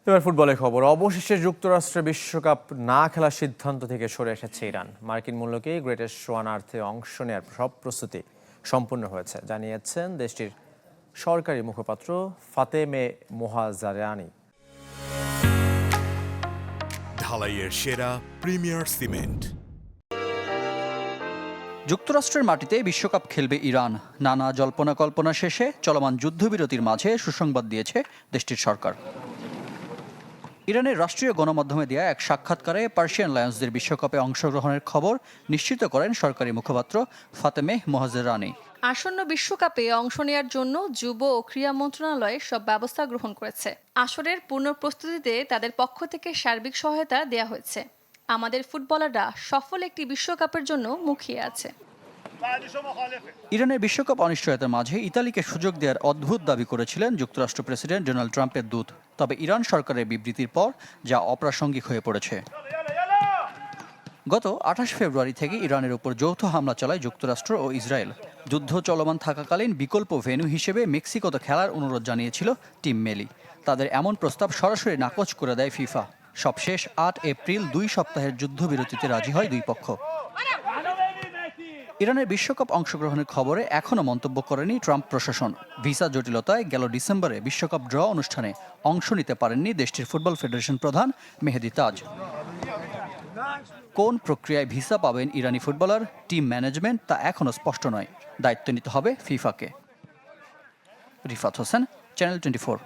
এবার ফুটবলের খবর। অবশেষে যুক্তরাষ্ট্রে বিশ্বকাপ না খেলার সিদ্ধান্ত থেকে সরে এসেছে ইরান। মার্কিন মূল্যকে গ্রেটেস্ট ওয়ানার্থে অংশ নেওয়ার সব প্রস্তুতি সম্পূর্ণ হয়েছে জানিয়েছেন দেশটির সরকারি মুখপাত্র ফাতেমে মোহাজারানি। ঢালাইয়ের সেরা প্রিমিয়ার সিমেন্ট। যুক্তরাষ্ট্রের মাটিতে বিশ্বকাপ খেলবে ইরান। নানা জল্পনা কল্পনা শেষে চলমান যুদ্ধবিরতির মাঝে সুসংবাদ দিয়েছে দেশটির সরকার। ইরানের রাষ্ট্রীয় গণমাধ্যমে দেয়া এক সাক্ষাৎকারে পার্সিয়ান লায়ন্সদের বিশ্বকাপে অংশগ্রহণের খবর নিশ্চিত করেন সরকারি মুখপাত্র ফাতেমে মোহাজেরানি। আসন্ন বিশ্বকাপে অংশ নেওয়ার জন্য যুব ও ক্রীড়া মন্ত্রণালয় সব ব্যবস্থা গ্রহণ করেছে। আসরের পূর্ণ প্রস্তুতিতে তাদের পক্ষ থেকে সার্বিক সহায়তা দেয়া হয়েছে। আমাদের ফুটবলাররা সফল একটি বিশ্বকাপের জন্য মুখিয়ে আছে। ইরানের বিশ্বকাপ অনিশ্চয়তার মাঝে ইতালিকে সুযোগ দেওয়ার অদ্ভুত দাবি করেছিলেন যুক্তরাষ্ট্র প্রেসিডেন্ট ডোনাল্ড ট্রাম্পের দূত। তবে ইরান সরকারের বিবৃতির পর যা অপ্রাসঙ্গিক হয়ে পড়েছে। গত 28 ফেব্রুয়ারি থেকে ইরানের উপর যৌথ হামলা চালায় যুক্তরাষ্ট্র ও ইসরায়েল। যুদ্ধ চলমান থাকাকালীন বিকল্প ভেন্যু হিসেবে মেক্সিকোতে খেলার অনুরোধ জানিয়েছিল টিম মেলি। তাদের এমন প্রস্তাব সরাসরি নাকচ করে দেয় ফিফা। সবশেষ 8 এপ্রিল 2 সপ্তাহের যুদ্ধবিরতিতে রাজি হয় দুই পক্ষ। ইরানের বিশ্বকাপ অংশগ্রহণের খবরে এখনও মন্তব্য করেনি ট্রাম্প প্রশাসন। ভিসা জটিলতায় গেল ডিসেম্বরে বিশ্বকাপ ড্র অনুষ্ঠানে অংশ নিতে পারেননি দেশটির ফুটবল ফেডারেশন প্রধান মেহেদি তাজ। কোন প্রক্রিয়ায় ভিসা পাবেন ইরানি ফুটবলার, টিম ম্যানেজমেন্ট তা এখনও স্পষ্ট নয়। দায়িত্ব নিতে হবে ফিফাকে। রিফাত হোসেন, চ্যানেল 24।